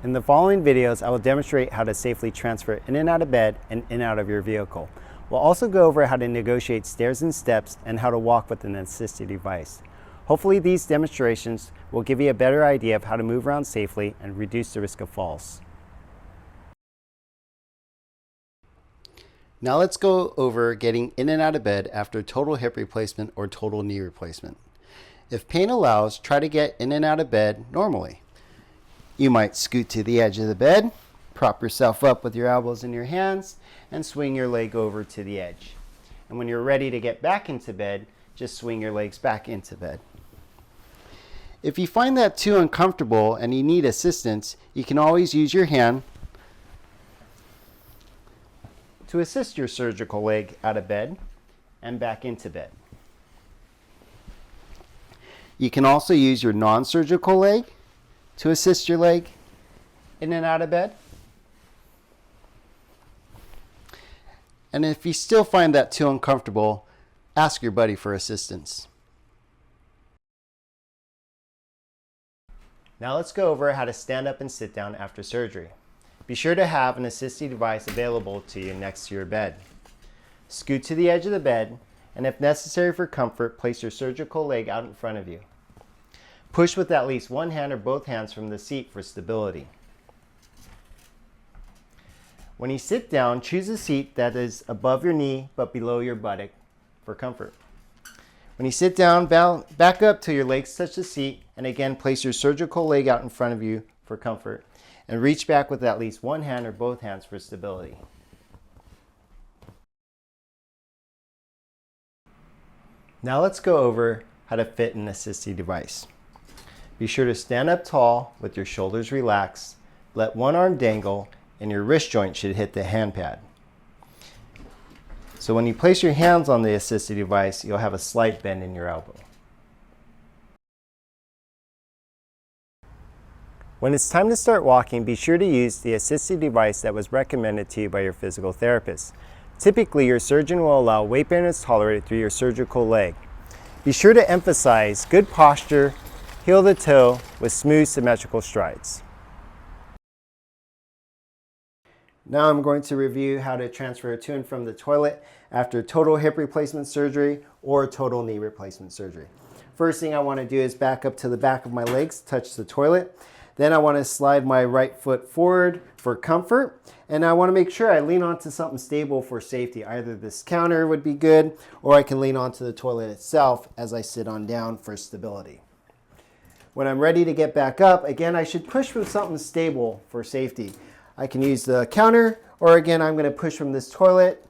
In the following videos, I will demonstrate how to safely transfer in and out of bed and in and out of your vehicle. We'll also go over how to negotiate stairs and steps and how to walk with an assisted device. Hopefully these demonstrations will give you a better idea of how to move around safely and reduce the risk of falls. Now let's go over getting in and out of bed after total hip replacement or total knee replacement. If pain allows, try to get in and out of bed normally. You might scoot to the edge of the bed, prop yourself up with your elbows in your hands, and swing your leg over to the edge. And when you're ready to get back into bed, just swing your legs back into bed. If you find that too uncomfortable and you need assistance, you can always use your hand to assist your surgical leg out of bed and back into bed. You can also use your non-surgical leg to assist your leg in and out of bed. And if you still find that too uncomfortable, ask your buddy for assistance. Now let's go over how to stand up and sit down after surgery. Be sure to have an assistive device available to you next to your bed. Scoot to the edge of the bed, and if necessary for comfort, place your surgical leg out in front of you. Push with at least one hand or both hands from the seat for stability. When you sit down, choose a seat that is above your knee but below your buttock for comfort. When you sit down, back up till your legs touch the seat, and again place your surgical leg out in front of you for comfort, and reach back with at least one hand or both hands for stability. Now let's go over how to fit an assistive device. Be sure to stand up tall with your shoulders relaxed, let one arm dangle, and your wrist joint should hit the hand pad. So when you place your hands on the assistive device, you'll have a slight bend in your elbow. When it's time to start walking, be sure to use the assistive device that was recommended to you by your physical therapist. Typically, your surgeon will allow weight bearing as tolerated through your surgical leg. Be sure to emphasize good posture, heel to toe with smooth symmetrical strides. Now I'm going to review how to transfer to and from the toilet after total hip replacement surgery or total knee replacement surgery. First thing I want to do is back up to the back of my legs, touch the toilet. Then I want to slide my right foot forward for comfort, and I want to make sure I lean onto something stable for safety. Either this counter would be good, or I can lean onto the toilet itself as I sit on down for stability. When I'm ready to get back up, again, I should push with something stable for safety. I can use the counter, or again, I'm going to push from this toilet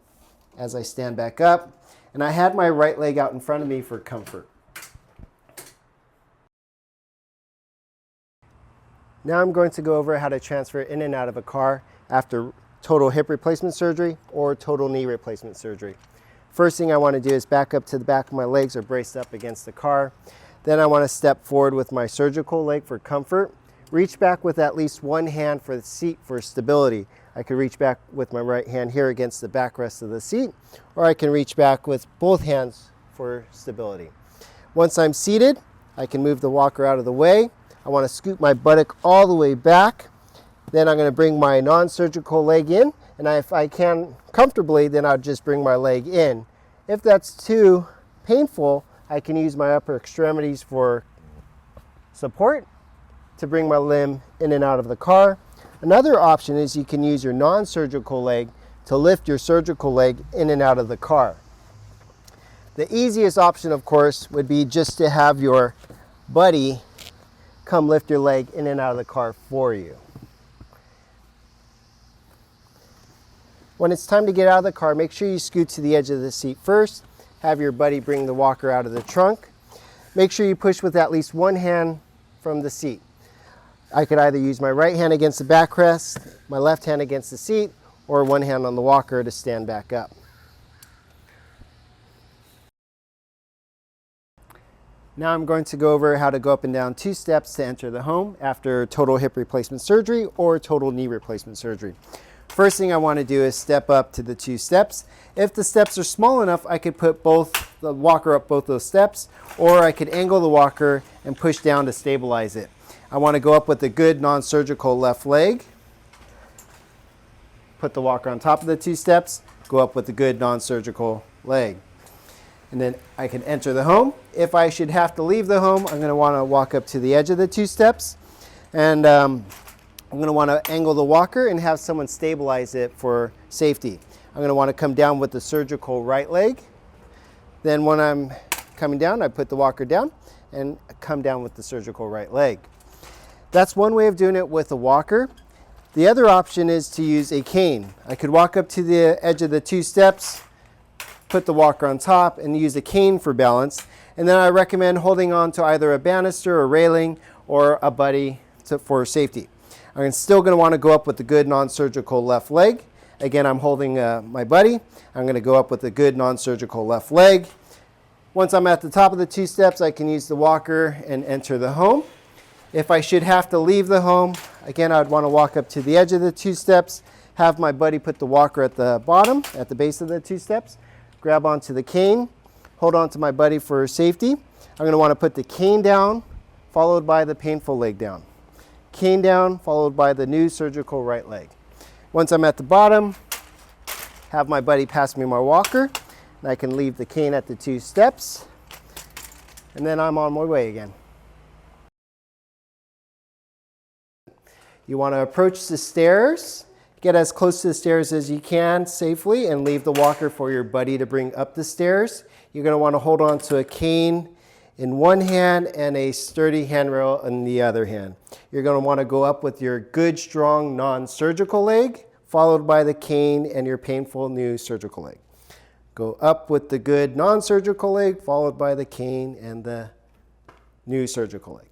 as I stand back up. And I had my right leg out in front of me for comfort. Now I'm going to go over how to transfer in and out of a car after total hip replacement surgery or total knee replacement surgery. First thing I want to do is back up to the back of my legs or braced up against the car. Then I want to step forward with my surgical leg for comfort. Reach back with at least one hand for the seat for stability. I could reach back with my right hand here against the backrest of the seat, or I can reach back with both hands for stability. Once I'm seated, I can move the walker out of the way. I want to scoot my buttock all the way back. Then I'm going to bring my non-surgical leg in, and if I can comfortably, then I'll just bring my leg in. If that's too painful, I can use my upper extremities for support to bring my limb in and out of the car. Another option is you can use your non-surgical leg to lift your surgical leg in and out of the car. The easiest option, of course, would be just to have your buddy come lift your leg in and out of the car for you. When it's time to get out of the car, make sure you scoot to the edge of the seat first. Have your buddy bring the walker out of the trunk. Make sure you push with at least one hand from the seat. I could either use my right hand against the backrest, my left hand against the seat, or one hand on the walker to stand back up. Now I'm going to go over how to go up and down 2 steps to enter the home after total hip replacement surgery or total knee replacement surgery. First thing I want to do is step up to the 2 steps. If the steps are small enough, I could put the walker up both those steps, or I could angle the walker and push down to stabilize it. I want to go up with a good non-surgical left leg. Put the walker on top of the 2 steps, go up with a good non-surgical leg. And then I can enter the home. If I should have to leave the home, I'm going to want to walk up to the edge of the 2 steps. And I'm going to want to angle the walker and have someone stabilize it for safety. I'm going to want to come down with the surgical right leg. Then when I'm coming down, I put the walker down and come down with the surgical right leg. That's one way of doing it with a walker. The other option is to use a cane. I could walk up to the edge of the 2 steps, put the walker on top, and use a cane for balance. And then I recommend holding on to either a banister or railing or a buddy for safety. I'm still going to want to go up with a good non-surgical left leg. Again, I'm holding my buddy. I'm going to go up with a good non-surgical left leg. Once I'm at the top of the 2 steps, I can use the walker and enter the home. If I should have to leave the home, again, I would want to walk up to the edge of the 2 steps, have my buddy put the walker at the bottom, at the base of the 2 steps, grab onto the cane, hold on to my buddy for safety. I'm going to want to put the cane down, followed by the painful leg down. Cane down, followed by the new surgical right leg. Once I'm at the bottom, have my buddy pass me my walker, and I can leave the cane at the 2 steps, and then I'm on my way again. You want to approach the stairs, get as close to the stairs as you can safely, and leave the walker for your buddy to bring up the stairs. You're going to want to hold on to a cane in one hand and a sturdy handrail in the other hand. You're going to want to go up with your good, strong, non-surgical leg, followed by the cane and your painful new surgical leg. Go up with the good non-surgical leg, followed by the cane and the new surgical leg.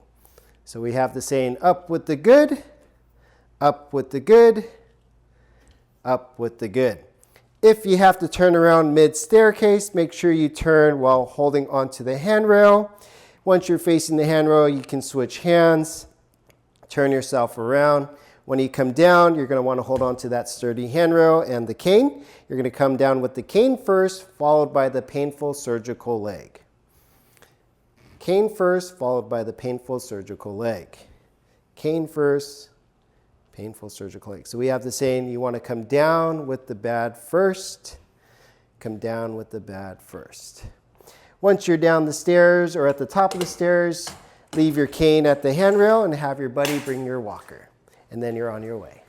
So we have the saying, up with the good, up with the good, up with the good. If you have to turn around mid-staircase, make sure you turn while holding onto the handrail. Once you're facing the handrail, you can switch hands, turn yourself around. When you come down, you're going to want to hold on to that sturdy handrail and the cane. You're going to come down with the cane first, followed by the painful surgical leg. Cane first, followed by the painful surgical leg. Cane first, painful surgical leg. So we have the saying, you want to come down with the bad first, come down with the bad first. Once you're down the stairs or at the top of the stairs, leave your cane at the handrail and have your buddy bring your walker. And then you're on your way.